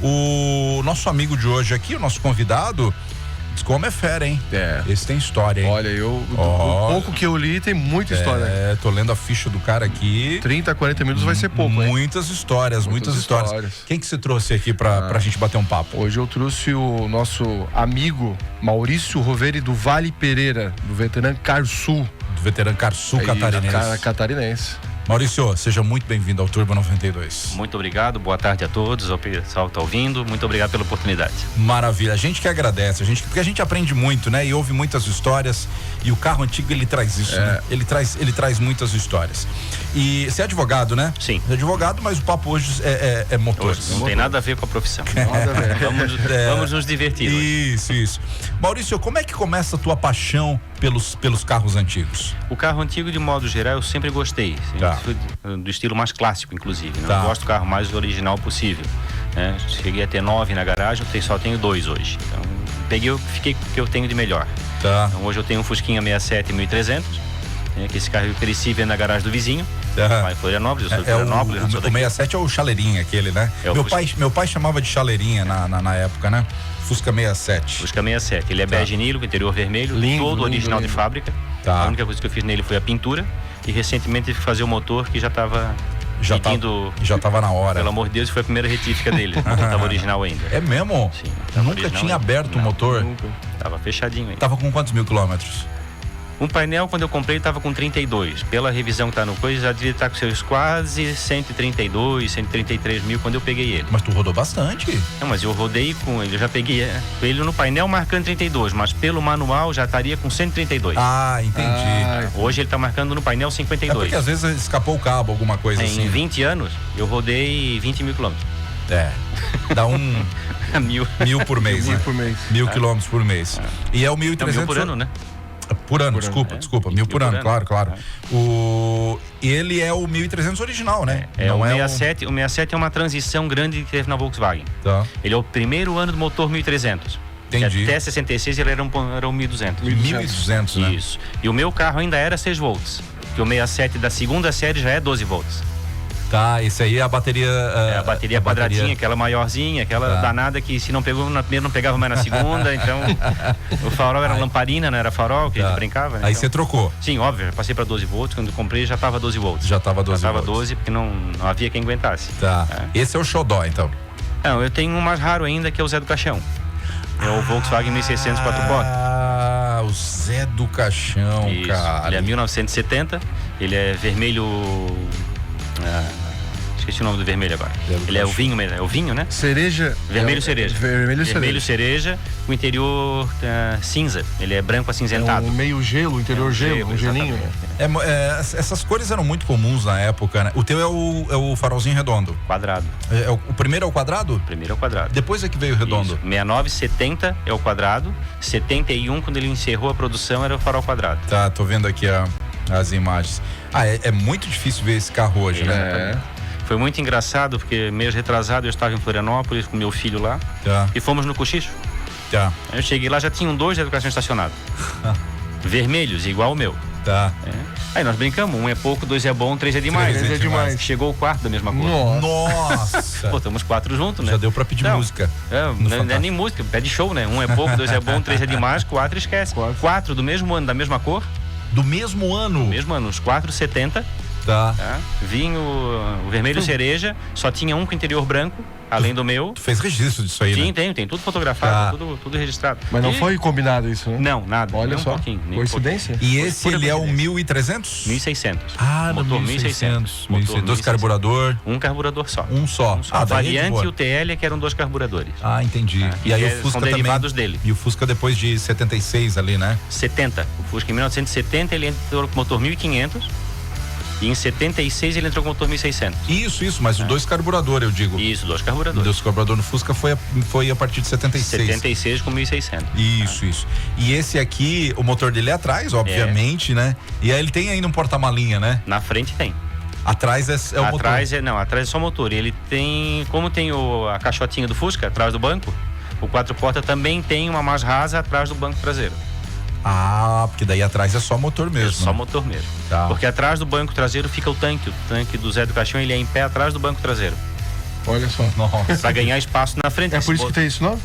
O nosso amigo de hoje aqui, o nosso convidado, diz como é fera, hein? Esse tem história, hein? Olha, o pouco que eu li tem muita história. Tô lendo a ficha do cara aqui. 30, 40 minutos vai ser pouco, hein? Muitas histórias. Quem que você trouxe aqui pra gente bater um papo? Hoje eu trouxe o nosso amigo Maurício Roveri do Vale Pereira, do veterano Carsul. Do veterano Carsul catarinense. Catarinense. Maurício, seja muito bem-vindo ao Turbo 92. Muito obrigado, boa tarde a todos, ao pessoal que está ouvindo, muito obrigado pela oportunidade. Maravilha, a gente que agradece, porque a gente aprende muito, né? E ouve muitas histórias, e o carro antigo ele traz isso, né? Ele traz muitas histórias. E você é advogado, né? Sim. Você é advogado, mas o papo hoje é motor. Hoje não tem nada a ver com a profissão. Nada a ver. Vamos nos divertir hoje. Isso. Maurício, como é que começa a tua paixão pelos carros antigos? O carro antigo, de modo geral, eu sempre gostei. Do estilo mais clássico, inclusive. Né? Eu gosto do carro mais original possível. Né? Cheguei a ter 9 na garagem, só tenho 2 hoje. Então, fiquei com o que eu tenho de melhor. Então, hoje eu tenho um Fusquinha 67 1300, que esse carro eu cresci vendo na garagem do vizinho. Lá em Florianópolis, eu sou de Florianópolis. O 67 é o chaleirinha aquele, né? Meu pai chamava de chaleirinha na época, né? Fusca 67. Fusca 67. Ele é bege Nilo, interior vermelho, todo original de fábrica. A única coisa que eu fiz nele foi a pintura. E recentemente tive que fazer o motor que já estava na hora. Pelo amor de Deus, foi a primeira retífica dele. Não estava original ainda. É mesmo? Sim. Nunca tinha aberto o motor? Nunca. Tava fechadinho ainda. Tava com quantos mil quilômetros? Um painel, quando eu comprei, estava com 32. Pela revisão que tá no coisa, já devia estar com seus quase 132, 133 mil quando eu peguei ele. Mas tu rodou bastante. Não, mas eu rodei com ele, eu já peguei ele no painel marcando 32, mas pelo manual já estaria com 132. Ah, entendi. Hoje ele está marcando no painel 52. É porque às vezes escapou o cabo, alguma coisa assim. Em 20 anos, eu rodei 20 mil quilômetros. Dá mil por mês, né? 1000 quilômetros por mês. E é o 1.300... Mil por ano, né? Por ano, desculpa. 1000 por ano, claro. Ele é o 1300 original, né? O 67 é uma transição grande que teve na Volkswagen. Ele é o primeiro ano do motor 1300. Entendi. Até 66 ele era um 1200. 1200, né? Isso. E o meu carro ainda era 6 volts. Que o 67 da segunda série já é 12 volts. Esse aí é a bateria... a bateria quadradinha, aquela maiorzinha, aquela danada que se não pegou na primeira, não pegava mais na segunda. Então, o farol era lamparina, não era farol, que a gente brincava. Né? Aí você trocou? Sim, óbvio, já passei para 12 volts, quando eu comprei já estava 12 volts. Já estava 12 volts. 12, porque não havia quem aguentasse. Esse é o xodó, então? Não, eu tenho um mais raro ainda, que é o Zé do Caixão. É o Volkswagen 1600 4x. O Zé do Caixão, isso, cara. Ele é 1970, ele é vermelho... esqueci o nome do vermelho agora. Ele é o vinho mesmo, é o vinho, né? Cereja. Vermelho cereja. Vermelho cereja, com o interior cinza. Ele é branco acinzentado. Meio gelo, interior gelo, um gelinho. Essas cores eram muito comuns na época, né? O teu é o farolzinho redondo. Quadrado. O primeiro é o quadrado? O primeiro é o quadrado. Depois é que veio o redondo? Isso. 69, 70 é o quadrado. 71, quando ele encerrou a produção, era o farol quadrado. Tô vendo aqui as imagens. É muito difícil ver esse carro hoje, né? Foi muito engraçado, porque mês retrasado eu estava em Florianópolis com meu filho lá e fomos no Cochicho. Eu cheguei lá, já tinham 2 educações estacionadas. Vermelhos, igual o meu. Aí nós brincamos, 1 é pouco, 2 é bom, 3 é demais. 3 é demais. Chegou o quarto da mesma cor. Nossa! Pô, estamos 4 juntos, né? Já deu pra pedir música. Não é nem música, pede show, né? 1 é pouco, 2 é bom, 3 é demais, 4 esquece. 4 do mesmo ano, da mesma cor. Do mesmo ano? Do mesmo ano, os 4, 70. Vinho, o vermelho cereja, só tinha um com interior branco, além do meu. Tu fez registro disso aí, Sim, né? tem tudo fotografado, tudo registrado. Mas não foi combinado isso, né? Não, nada. Olha só, coincidência. E esse ele é o 1300? 1600. Motor 1600. 2 carburador. Um carburador só. Um só. A variante e o TL, que eram 2 carburadores. Entendi. E aí o Fusca são também. derivados dele. E o Fusca depois de 76 ali, né? 70. O Fusca em 1970 ele entrou com motor 1500. E em 76 ele entrou com o motor 1600. Isso, mas os 2 carburadores, eu digo. Isso, 2 carburadores. 2 carburadores no Fusca foi a partir de 76. 76 com 1600. Isso. E esse aqui, o motor dele é atrás, obviamente, né? E aí ele tem ainda um porta-malinha, né? Na frente tem. Atrás é o motor? Atrás é só motor. E ele tem, como tem a caixotinha do Fusca atrás do banco, o 4 portas também tem uma mais rasa atrás do banco traseiro. Porque daí atrás é só motor mesmo. Só motor mesmo. Porque atrás do banco traseiro fica o tanque. O tanque do Zé do Caixão, ele é em pé atrás do banco traseiro. Olha só. Nossa. Pra ganhar espaço na frente. É por isso que tem isso, não?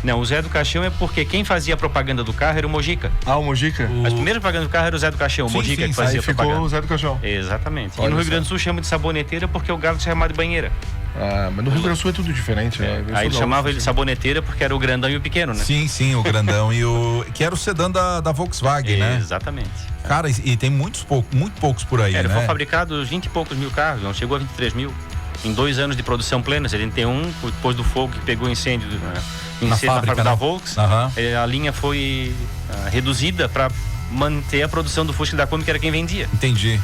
Não, o Zé do Caixão é porque quem fazia a propaganda do carro era o Mojica. Ah, o Mojica? As primeiras propagandas do carro era o Zé do Caixão, o Mojica que fazia a propaganda. Ficou o Zé do Caixão. Exatamente. Olha e no Rio só. Grande do Sul chama de saboneteira porque o galo se chama de banheira. Ah, mas no Rio Grande do Sul é tudo diferente, né? Aí ele chamava ele de saboneteira porque era o grandão e o pequeno, né? Sim, o grandão e o... Que era o sedã da Volkswagen, né? Exatamente. Cara, e tem muito poucos por aí, Ele né? foi fabricado 20 e poucos mil carros, não chegou a 23 mil. Em 2 anos de produção plena, 71, depois do fogo que pegou incêndio Na fábrica, da né? Volks, Uhum. a linha foi reduzida para manter a produção do Fusca e da Kombi, que era quem vendia. Entendi.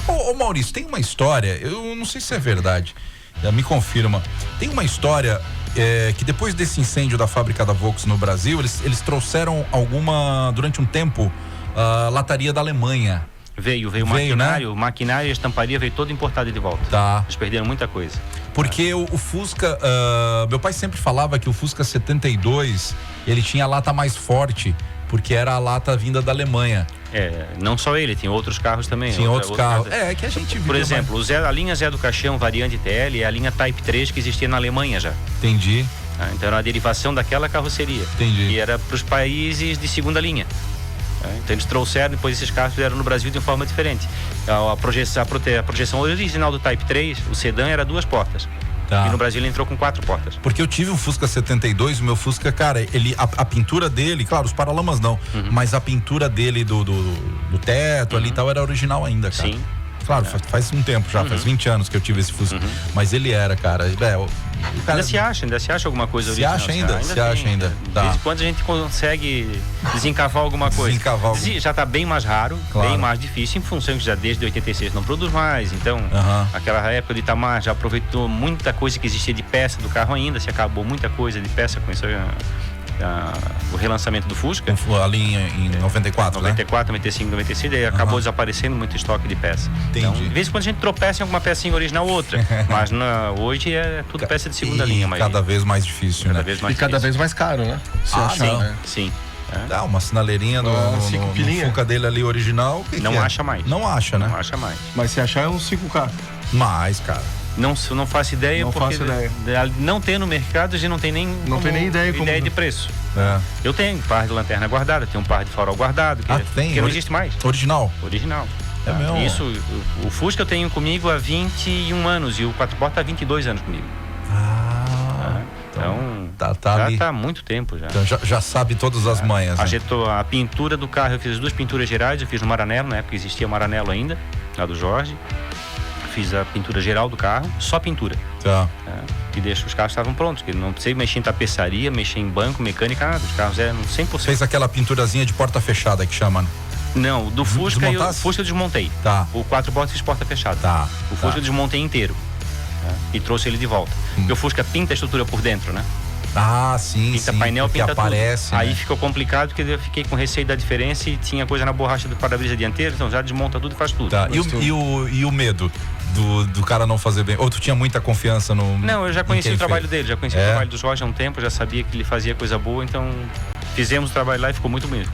Ô Maurício, tem uma história, eu não sei se é verdade, me confirma. Tem uma história que depois desse incêndio da fábrica da Volks no Brasil, eles trouxeram durante um tempo, lataria da Alemanha. Veio o maquinário, né? O maquinário e a estamparia veio todo importado de volta. Tá. Eles perderam muita coisa. Porque o Fusca, meu pai sempre falava que o Fusca 72, ele tinha a lata mais forte, porque era a lata vinda da Alemanha. Não só ele, tem outros carros também. Tinha outros carros. Que a gente viu. Por exemplo, a linha Zé do Caixão, variante TL, é a linha Type 3 que existia na Alemanha já. Entendi. Então era uma derivação daquela carroceria. Entendi. E era para os países de segunda linha. Então eles trouxeram, depois esses carros vieram no Brasil de uma forma diferente. A projeção original do Type 3, o sedã era 2 portas. Tá. E no Brasil ele entrou com 4 portas. Porque eu tive um Fusca 72, o meu Fusca, cara, a pintura dele, claro, os paralamas não, mas a pintura dele do teto ali e tal era original ainda, cara. Sim. Claro, faz um tempo já, faz 20 anos que eu tive esse Fusca. Mas ele era, cara. O cara Ainda se acha alguma coisa original. Se acha ainda. De vez em quando a gente consegue desencavar alguma coisa. Já está bem mais raro, bem mais difícil, em função que já desde 86 não produz mais. Então, aquela época de Itamar já aproveitou muita coisa que existia de peça do carro ainda, se acabou muita coisa de peça com isso. O relançamento do Fusca ali em 94, 94, 95, 96, daí acabou desaparecendo muito estoque de peça. Entendi. Então, de vez em quando a gente tropeça em alguma pecinha original ou outra, mas hoje é tudo peça de segunda linha. Mas cada vez mais difícil, cada né? vez mais cada vez mais caro, né? Sim. Dá uma sinaleirinha no Fusca dele ali original. Não acha mais. Não acha, né? Não acha mais. Mas se achar é um 5K. Mais, cara. Não faço ideia, não tem no mercado, a gente não tem nem ideia de preço. Eu tenho um par de lanterna guardada, tenho um par de farol guardado, que não existe mais. Original? Original. É mesmo? Isso, o Fusca eu tenho comigo há 21 anos e o 4 portas há 22 anos comigo. Então, já está há muito tempo já. Então já sabe todas as manhas. A pintura do carro, eu fiz as 2 pinturas gerais, eu fiz no Maranello, na época existia o Maranello ainda, lá do Jorge. Fiz a pintura geral do carro, só pintura. Que deixa os carros estavam prontos, que não precisei mexer em tapeçaria, mexer em banco, mecânica, nada. Os carros eram 100%. Fez aquela pinturazinha de porta fechada que chama, né? Não, do Fusca o Fusca eu desmontei. O 4 portas fiz porta fechada. O Fusca eu desmontei inteiro. E trouxe ele de volta. Porque o Fusca pinta a estrutura por dentro, né? Sim. Pinta painel, pinta aparece, tudo. Aí ficou complicado porque eu fiquei com receio da diferença e tinha coisa na borracha do para-brisa dianteiro, então já desmonta tudo e faz tudo. E o medo do cara não fazer bem? Ou tu tinha muita confiança no... Não, eu já conheci o trabalho dele, já conheci o trabalho do Jorge há um tempo, já sabia que ele fazia coisa boa, então fizemos o trabalho lá e ficou muito bonito.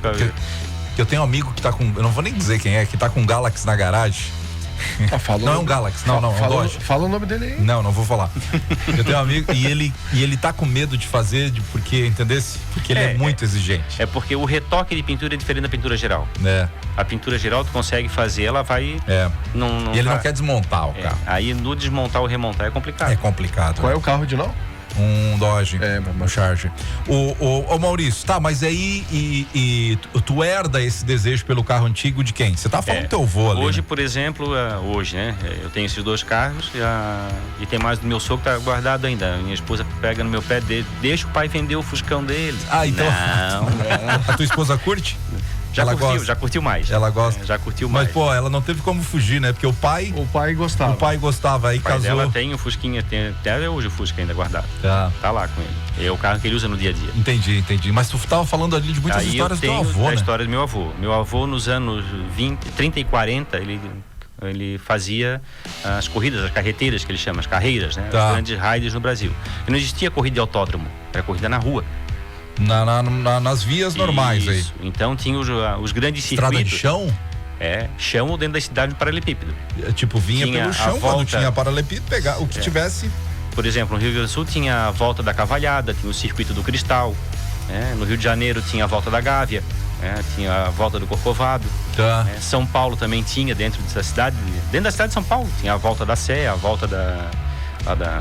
Eu tenho um amigo que tá com, eu não vou nem dizer quem é, que tá com um Galaxy na garagem. Não é um Galaxy, não, fala o nome dele aí. Não vou falar. Eu tenho um amigo e ele tá com medo de fazer, porque, entendesse? Porque ele é muito exigente. É porque o retoque de pintura é diferente da pintura geral. A pintura geral tu consegue fazer, ela vai... E ele não quer desmontar o carro. Aí no desmontar ou remontar é complicado. É complicado. Qual é o carro de novo? Um Dodge, um Charger. Ô Maurício, mas aí tu herda esse desejo pelo carro antigo de quem? Você tá falando do teu avô ali, hoje, né? por exemplo, né? Eu tenho esses 2 carros e tem mais do meu sogro que tá guardado ainda. Minha esposa pega no meu pé dele, deixa o pai vender o Fuscão dele. Então. Não. A tua esposa curte? Já curtiu mais. Ela gosta. Já curtiu mais. Mas, ela não teve como fugir, né? Porque o pai gostava, aí casou. Ela tem o Fusquinha, tem até hoje o Fusca ainda guardado. Tá lá com ele. É o carro que ele usa no dia a dia. Entendi. Mas tu tava falando ali de muitas histórias do teu avô, né? A história do meu avô. Meu avô, nos anos 30 e 40, ele fazia as corridas, as carreteiras que ele chama, as carreiras, né? As grandes raids no Brasil. E não existia corrida de autódromo, era corrida na rua. Nas vias normais aí. Então tinha os grandes circuitos. Estrada de chão? Chão ou dentro da cidade de paralelepípedo. Vinha pelo chão, quando tinha paralelepípedo, pegar o que tivesse. por exemplo, no Rio Grande do Sul tinha a volta da Cavalhada, tinha o circuito do Cristal, no Rio de Janeiro tinha a volta da Gávea, tinha a volta do Corcovado. Tá. São Paulo também tinha dentro da cidade de São Paulo, tinha a volta da Sé, a volta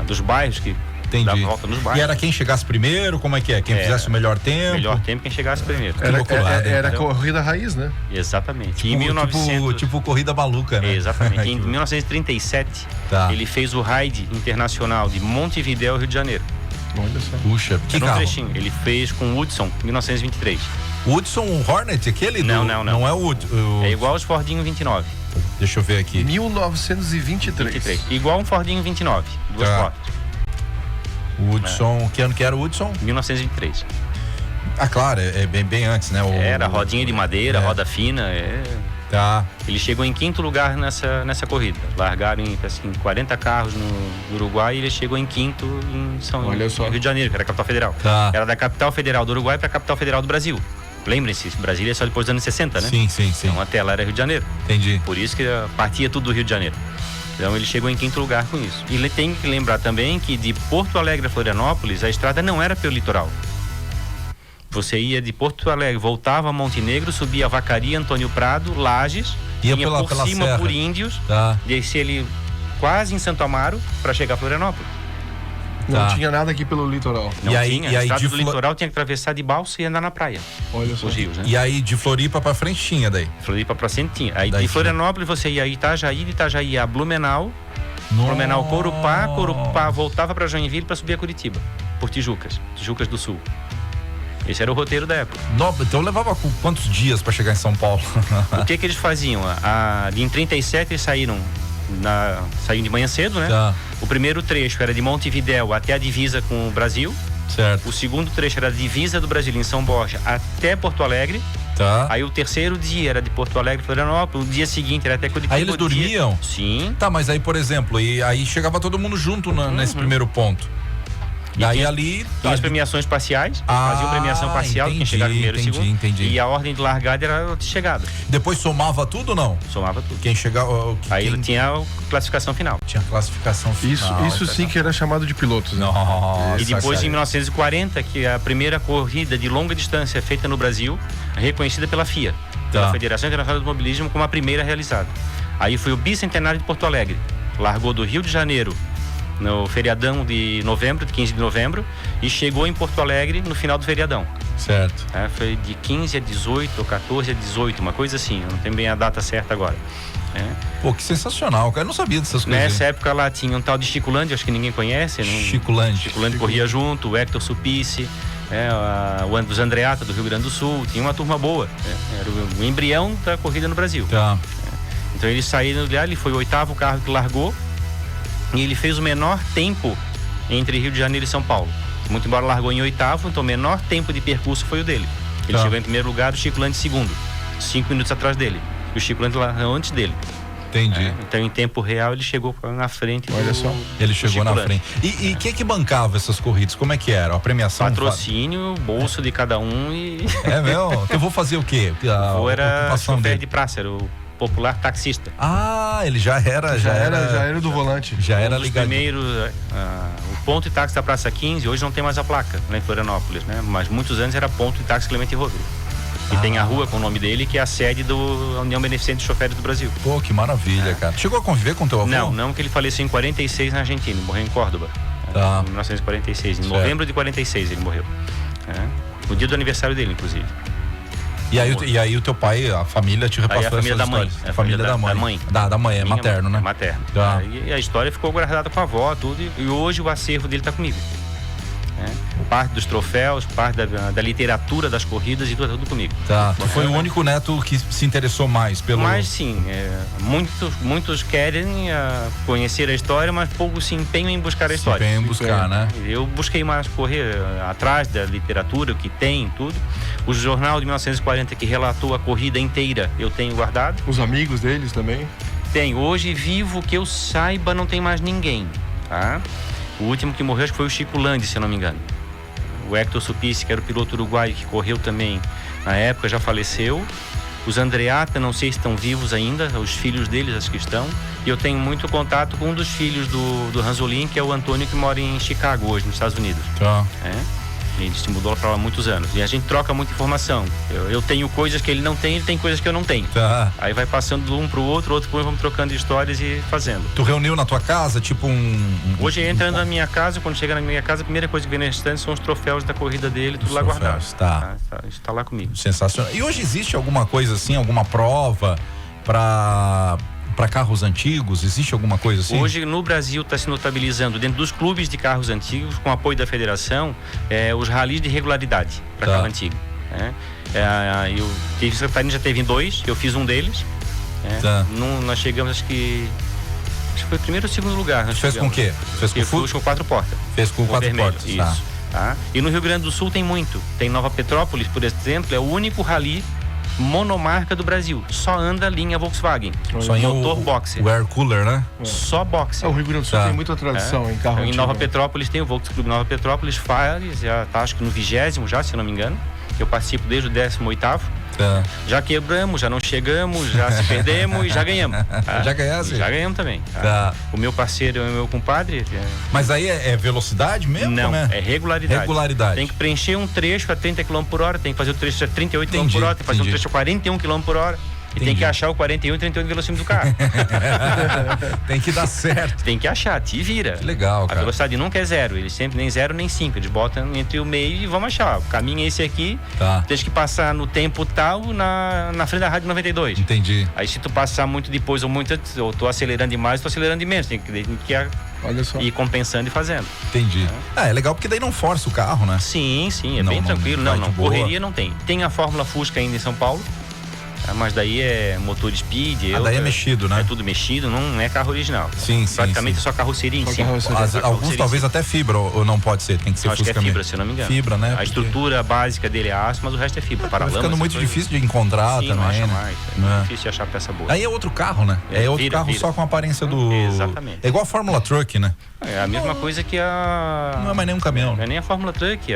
dos bairros que Entendi. dava volta nos bairros. E era quem chegasse primeiro, como é que é? Quem fizesse o melhor tempo? Melhor tempo quem chegasse primeiro. Era corrida raiz, né? Exatamente. Em 1900... tipo corrida maluca, né? Exatamente. Em 1937, ele fez o raid internacional de Montevidéu, Rio de Janeiro. Olha só. Puxa, que carro? Trechinho. Ele fez com o Hudson, em 1923. O Hudson Hornet, aquele? Não. Não é o... É igual aos Fordinho 29. Deixa eu ver aqui. 1923. Igual um Fordinho 29. Duas portas. O Hudson, que ano que era o Hudson? 1923. Ah, claro, é bem antes, né? Era rodinha de madeira, roda fina. Tá. Ele chegou em 5º lugar nessa corrida. Largaram em 40 carros no Uruguai e ele chegou em 5º em Rio de Janeiro, que era a capital federal. Tá. Era da capital federal do Uruguai para a capital federal do Brasil. Lembrem-se, Brasília é só depois dos anos 60, né? Sim. Então até lá era Rio de Janeiro. Entendi. Por isso que partia tudo do Rio de Janeiro. Então ele chegou em 5º lugar com isso. E ele tem que lembrar também que de Porto Alegre a Florianópolis, a estrada não era pelo litoral. Você ia de Porto Alegre, voltava a Montenegro, subia a Vacaria, Antônio Prado, Lages, ia por cima serra. Por Índios, descia ele quase em Santo Amaro para chegar a Florianópolis. Não tinha nada aqui pelo litoral. Não tinha. A estrada do litoral tinha que atravessar de balsa e andar na praia. Olha só. Os rios, né? E aí de Floripa pra frente tinha daí? Floripa pra frente tinha. Aí de Florianópolis você ia a Itajaí, de Itajaí a Blumenau, Blumenau Corupá voltava pra Joinville pra subir a Curitiba, por Tijucas do Sul. Esse era o roteiro da época. Então levava quantos dias pra chegar em São Paulo? O que eles faziam? Em 37 eles saíram de manhã cedo, né? O primeiro trecho era de Montevidéu até a divisa com o Brasil. Certo. O segundo trecho era da divisa do Brasil em São Borja até Porto Alegre. Tá. Aí o terceiro dia era de Porto Alegre, Florianópolis. O dia seguinte era até Curitiba. Aí eles dormiam? Sim. Tá, mas aí, por exemplo, aí chegava todo mundo junto nesse primeiro ponto. Daí ali... As premiações parciais, faziam premiação parcial, quem chegava primeiro e segundo. Entendi. E a ordem de largada era de chegada. Depois somava tudo ou não? Somava tudo. Quem chegava... Aí tinha a classificação final. Tinha classificação final. Isso sim que era chamado de pilotos, né? Nossa, e depois, em 1940, que a primeira corrida de longa distância feita no Brasil, reconhecida pela FIA, pela Federação Internacional do Automobilismo, como a primeira realizada. Aí foi o bicentenário de Porto Alegre. Largou do Rio de Janeiro no feriadão de novembro, de 15 de novembro, e chegou em Porto Alegre no final do feriadão. Certo. Foi de 15 a 18 ou 14 a 18, uma coisa assim, eu não tenho bem a data certa agora. Pô, que sensacional, cara, eu não sabia dessas coisas. Nessa época lá tinha um tal de Chico Landi, acho que ninguém conhece. Chico Landi. Chico Landi corria junto, o Hector Supice, o Andros Andreata do Rio Grande do Sul, tinha uma turma boa. Era o embrião da corrida no Brasil. Tá. Então eles saíram de lá, ele foi o 8º carro que largou, e ele fez o menor tempo entre Rio de Janeiro e São Paulo. Muito embora largou em 8º, então o menor tempo de percurso foi o dele. Ele chegou em primeiro lugar, o Chico Landi segundo, 5 minutos atrás dele. E o Chico Landi largou antes dele. Entendi. Então em tempo real ele chegou na frente. Olha só. Ele chegou na frente. E quem que bancava essas corridas? Como é que era? A premiação? Patrocínio, bolso de cada um e... É mesmo? Eu vou fazer o quê? Ou era chofer de praça, era o popular taxista. Ele já era do volante. Já era ligado. Primeiro, o ponto de táxi da Praça 15, hoje não tem mais a placa, né, em Florianópolis, né? Mas muitos anos era ponto de táxi Clemente Rovere. E tem a rua com o nome dele, que é a sede da União Beneficente de Chofères do Brasil. Pô, que maravilha, cara. Chegou a conviver com teu avô? Não, que ele faleceu em 46 na Argentina, morreu em Córdoba. Em 1946, em novembro de 46 ele morreu. No dia do aniversário dele, inclusive. E aí o teu pai, a família te repassou essas histórias? A família da mãe. Da mãe, é materno, né? Materno. Tá. E a história ficou guardada com a avó, tudo. E hoje o acervo dele está comigo. Parte dos troféus, parte da literatura das corridas e tudo comigo. Tá. Tu foi o único neto que se interessou mais pelo... Mas sim, muitos querem conhecer a história, mas poucos se empenham em buscar a história. Se empenham em buscar, né? Eu busquei mais correr atrás da literatura, o que tem, tudo. O jornal de 1940 que relatou a corrida inteira, eu tenho guardado. Os amigos deles também? Tem. Hoje, vivo, que eu saiba, não tem mais ninguém, tá? O último que morreu acho que foi o Chico Landi, se eu não me engano. O Hector Supice, que era o piloto uruguaio que correu também na época, já faleceu. Os Andreatta, não sei se estão vivos ainda, os filhos deles, acho que estão. E eu tenho muito contato com um dos filhos do Ranzolin, que é o Antônio, que mora em Chicago hoje, nos Estados Unidos. Tá. Ele se mudou para lá há muitos anos. E a gente troca muita informação. Eu tenho coisas que ele não tem, ele tem coisas que eu não tenho. Tá. Aí vai passando de um pro outro pro outro, vamos trocando histórias e fazendo. Tu reuniu na tua casa, tipo Hoje, entrando na minha casa, quando chega na minha casa, a primeira coisa que vem na estante são os troféus da corrida dele, tudo lá guardado. Está lá comigo. Sensacional. E hoje existe alguma coisa assim, alguma prova para carros antigos? Existe alguma coisa assim? Hoje no Brasil está se notabilizando dentro dos clubes de carros antigos, com apoio da federação, os ralis de regularidade para carro antigo. Santa Catarina já teve 2, eu fiz um deles. Nós chegamos, acho que foi o primeiro ou segundo lugar. Fez com o quê? Fez com 4 portas. Fez com 4 portas. Isso. E no Rio Grande do Sul tem muito. Tem Nova Petrópolis, por exemplo, é o único rally monomarca do Brasil. Só anda linha Volkswagen. Só motor boxer. O Air Cooler, né? Só boxer. O Rio Grande do Sul tem muita tradição em carro Em antigo. Nova Petrópolis tem o Volkswagen Nova Petrópolis, já está acho que no 20º já, se eu não me engano. Eu participo desde o 18º. Já quebramos, já não chegamos, já se perdemos e já ganhamos. Já ganhasse? Já ganhamos também. O meu parceiro é o meu compadre. Mas aí é velocidade mesmo? Não, é regularidade. Regularidade. Tem que preencher um trecho a 30 km por hora, tem que fazer o trecho a 38 km por hora, tem que fazer um trecho a 41 km por hora. E tem que achar o 41 e 38 velocímetro do carro. Tem que dar certo. Tem que achar, te vira. Que legal, cara. A velocidade nunca é 0, eles sempre nem 0 nem 5, eles botam entre o meio e vamos achar. O caminho é esse aqui, tem que passar no tempo tal na frente da rádio 92. Entendi. Aí se tu passar muito depois ou muito antes, ou tô acelerando demais, tô acelerando de menos, tem que Olha só. ir compensando e fazendo. Entendi. É legal porque daí não força o carro, né? Sim, bem tranquilo. Não, correria não tem. Tem a Fórmula Fusca ainda em São Paulo. Mas daí é motor speed. Daí é mexido, né? É tudo mexido, não é carro original. Sim. Praticamente é só carroceria em cima. Alguns talvez até fibra, ou não pode ser, tem que ser Fusca mesmo. Acho que é fibra, mesmo. se eu não me engano. Fibra, né? A estrutura básica dele é aço, mas o resto é fibra. Vai ficando muito difícil de encontrar também, não acha né? mais. É difícil de achar peça boa. Aí é outro carro, né? É outro carro só com a aparência do... Exatamente. É igual a Fórmula Truck, né? É a mesma coisa que a... Não é mais nem um caminhão. Não é nem a Fórmula Truck,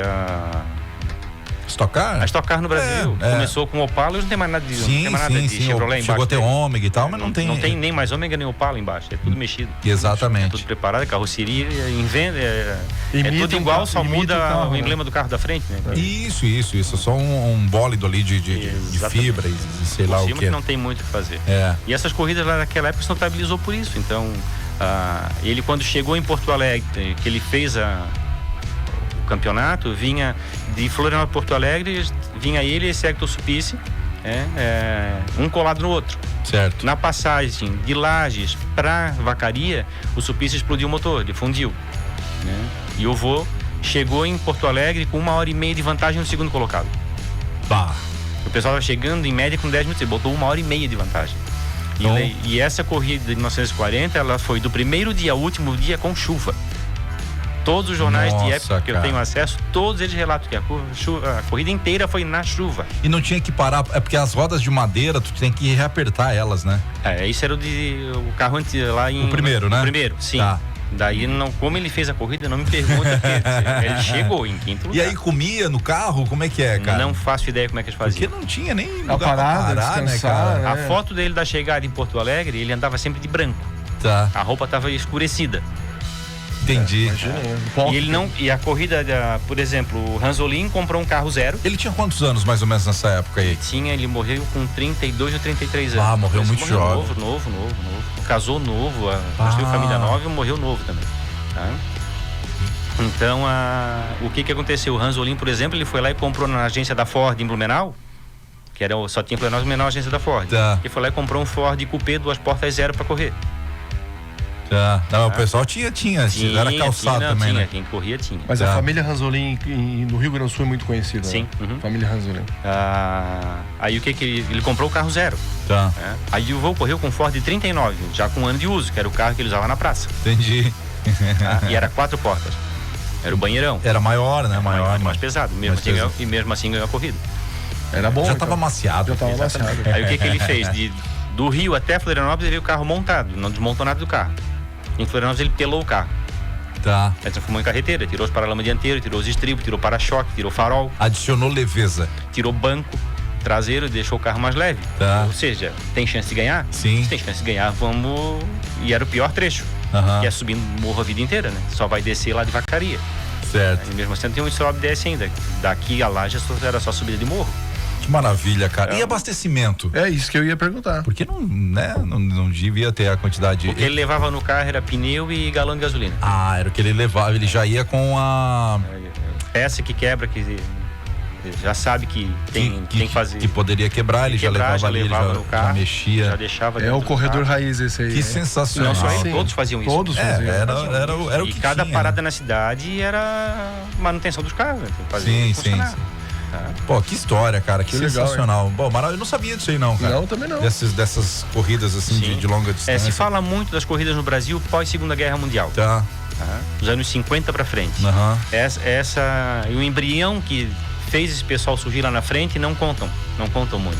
Stock Car? A Stock Car no Brasil. Começou com Opala, hoje não tem mais nada de Chevrolet embaixo. Chegou a ter Ômega e tal, mas não tem... Não tem nem mais Ômega nem Opala embaixo, é tudo mexido. Exatamente. É tudo preparado, carroceria, em venda, é tudo igual, só muda o emblema do carro da frente, né? Isso. Só um bólido ali de fibra e sei lá o que. Que não tem muito o que fazer. E essas corridas lá naquela época se notabilizou por isso. Então, ele quando chegou em Porto Alegre, que ele fez o campeonato, vinha de Florianópolis a Porto Alegre, vinha ele e esse Hector Suplicy, um colado no outro. Certo. Na passagem de Lages para Vacaria, o Suplicy explodiu o motor, ele fundiu. E o vô chegou em Porto Alegre com 1h30 de vantagem no segundo colocado. O pessoal estava chegando em média com 10 minutos, ele botou 1h30 de vantagem. E essa corrida de 1940, ela foi do primeiro dia ao último dia com chuva. Todos os jornais de época que eu tenho acesso, todos eles relatam que a corrida inteira foi na chuva. E não tinha que parar, é porque as rodas de madeira, tu tem que reapertar elas, né? Isso era o carro antigo lá em... O primeiro, né? O primeiro, sim. Daí, como ele fez a corrida, não me pergunta. Ele chegou em quinto lugar. E aí comia no carro? Como é que é, cara? Não faço ideia como é que eles faziam. Porque não tinha nem lugar pra parar, né, cara? A foto dele da chegada em Porto Alegre, ele andava sempre de branco. A roupa estava escurecida. Entendi. E a corrida, por exemplo, o Ranzolin comprou um carro 0. Ele tinha quantos anos mais ou menos nessa época aí? Ele morreu com 32 ou 33 anos. Morreu muito jovem. Novo. Casou novo, construiu família nova e morreu novo também. Então, o que aconteceu? O Ranzolin, por exemplo, ele foi lá e comprou na agência da Ford em Blumenau, que só tinha Blumenau a agência da Ford. Ele foi lá e comprou um Ford Coupé 2 portas 0 para correr. O pessoal tinha, era calçado também, né? Quem corria tinha. Mas a família Ranzolin no Rio Grande do Sul é muito conhecida. Sim. Né? Família Ranzolin. Aí o que ele comprou o carro 0. Aí o vô correu com um Ford 39, já com 1 ano de uso, que era o carro que ele usava na praça. Entendi. E era 4 portas. Era o banheirão. Era maior, né? Mais pesado. E mesmo assim ganhou a corrida. Era bom. Já estava amaciado. Aí o que ele fez? Do Rio até Florianópolis, ele veio o carro montado, não desmontou nada do carro. Em Florianópolis ele pelou o carro. Aí transformou em carreteira, tirou os paralamas dianteiros, tirou os estribos, tirou para-choque, tirou farol. Adicionou leveza. Tirou banco. traseiro deixou o carro mais leve. Tá. Ou seja, tem chance de ganhar? Sim. Se tem chance de ganhar, vamos... E era o pior trecho. Que é subindo morro a vida inteira, né? Só vai descer lá de Vacaria. Certo. E mesmo assim tem um sobe e desce ainda. Daqui a lá já era só subida de morro. Que maravilha, cara. E abastecimento? É isso que eu ia perguntar. Porque não, né? Não devia ter a quantidade... O que ele levava no carro era pneu e galão de gasolina. Era o que ele levava. Ele já ia com a... Peça que quebra, que já sabe que tem que fazer. Que poderia quebrar, ele já levava ali, ele no carro, já mexia. Já deixava É o corredor raiz esse aí. Que sensacional. Não só ele, todos faziam isso. Todos faziam. Era o e que cada tinha, parada né? na cidade era manutenção dos carros. Né? Sim. Pô, que história, cara, que legal, sensacional. Bom, eu não sabia disso aí não, cara. Não, também não. Dessas corridas assim de longa distância. Se fala muito das corridas no Brasil pós Segunda Guerra Mundial. Tá. Dos anos 50 para frente. E o embrião que fez esse pessoal surgir lá na frente não contam muito.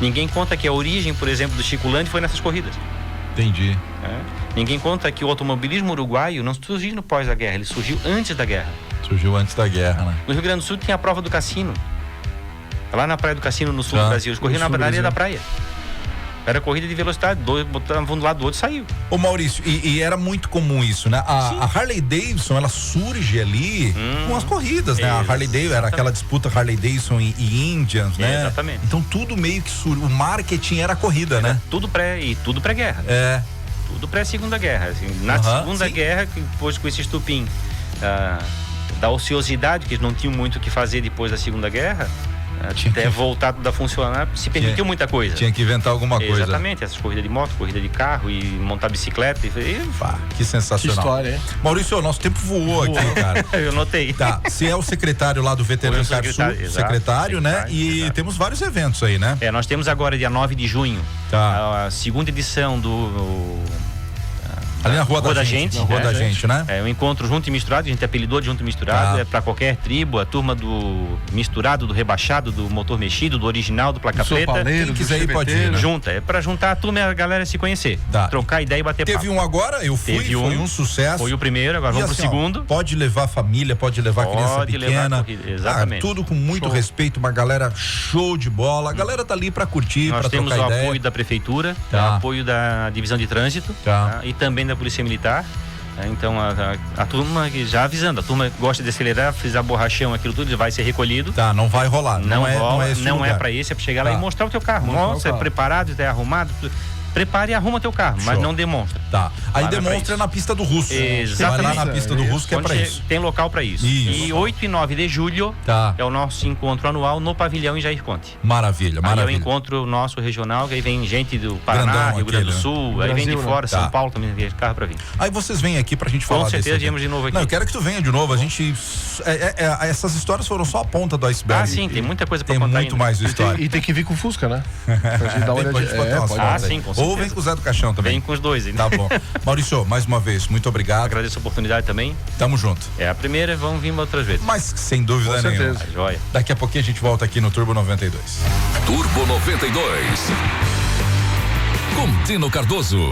Ninguém conta que a origem, por exemplo, do Chico Landi foi nessas corridas. Entendi. Ninguém conta que o automobilismo uruguaio não surgiu no pós da guerra, ele surgiu antes da guerra. Surgiu antes da guerra, né? No Rio Grande do Sul tinha a prova do cassino. Lá na praia do cassino, no sul do Brasil, eles corriam na areia da praia. Era corrida de velocidade, dois botavam um do lado do outro e saiu. Ô Maurício, e era muito comum isso, né? A Harley Davidson, ela surge ali com as corridas, né? A Harley Davidson, era aquela disputa Harley Davidson e Indians, né? Exatamente. Então tudo meio que o marketing era a corrida, né? Tudo pré-guerra. Tudo pré-Segunda Guerra. Assim, na Segunda Guerra, depois com esse estupim da ociosidade, que eles não tinham muito o que fazer depois da Segunda Guerra, até voltar tudo a funcionar, se permitiu muita coisa. Tinha que inventar alguma coisa. Exatamente, essas corridas de moto, corrida de carro e montar bicicleta. Que sensacional. Que história, hein? Maurício, nosso tempo voou aqui, cara. Eu notei. Tá, você é o secretário lá do Veterano Carsul, secretário, né? E temos vários eventos aí, né? Nós temos agora, dia 9 de junho, a segunda edição do... Ali na Rua da Gente. Na Rua da Gente, né? É um encontro junto e misturado, a gente apelidou de junto e misturado, é pra qualquer tribo, a turma do misturado, do rebaixado, do motor mexido, do original, do placa preta. Quem quiser ir pode ir, né? Junta, é pra juntar a turma e a galera se conhecer, trocar ideia e bater papo. Teve um agora, eu fui, foi um sucesso. Foi o primeiro, agora vamos pro segundo. Pode levar a família, pode levar a criança pequena. Exatamente. Tudo com muito respeito, uma galera show de bola. A galera tá ali pra curtir, pra trocar ideia. Nós temos o apoio da prefeitura, o apoio da divisão de trânsito e também da Polícia Militar. Então a turma, já avisando, a turma gosta de acelerar, fizer borrachão, aquilo tudo vai ser recolhido. Não vai rolar. Não é pra esse, é pra chegar lá e mostrar o teu carro. Mostra, é preparado, está arrumado. Prepare e arruma teu carro, mas não demonstra. Aí demonstra na pista do Russo. Exatamente. Vai lá na pista do Russo, que é pra isso. Tem local pra isso. E 8 e 9 de julho é o nosso encontro anual no pavilhão em Jair Conte. Maravilha. Aí é o encontro nosso regional, que aí vem gente do Paraná, Rio Grande do Sul, aí vem de fora, São Paulo também tem carro pra vir. Aí vocês vêm aqui pra gente falar Com certeza desse viemos de novo aqui. Não, eu quero que tu venha de novo. A gente... essas histórias foram só a ponta do iceberg. Sim, tem muita coisa pra contar ainda. Tem muito mais história. E tem que vir com o Fusca, né? Pra gente dar uma olhadinha. Sim, com certeza. Ou vem com o Zé do Caixão também. Vem com os dois, hein? Tá bom. Maurício, mais uma vez, muito obrigado. Agradeço a oportunidade também. Tamo junto. É a primeira, vamos vir outras vezes. Mas sem dúvida nenhuma. Joia. Daqui a pouquinho a gente volta aqui no Turbo 92. Turbo 92. Com Tino Cardoso.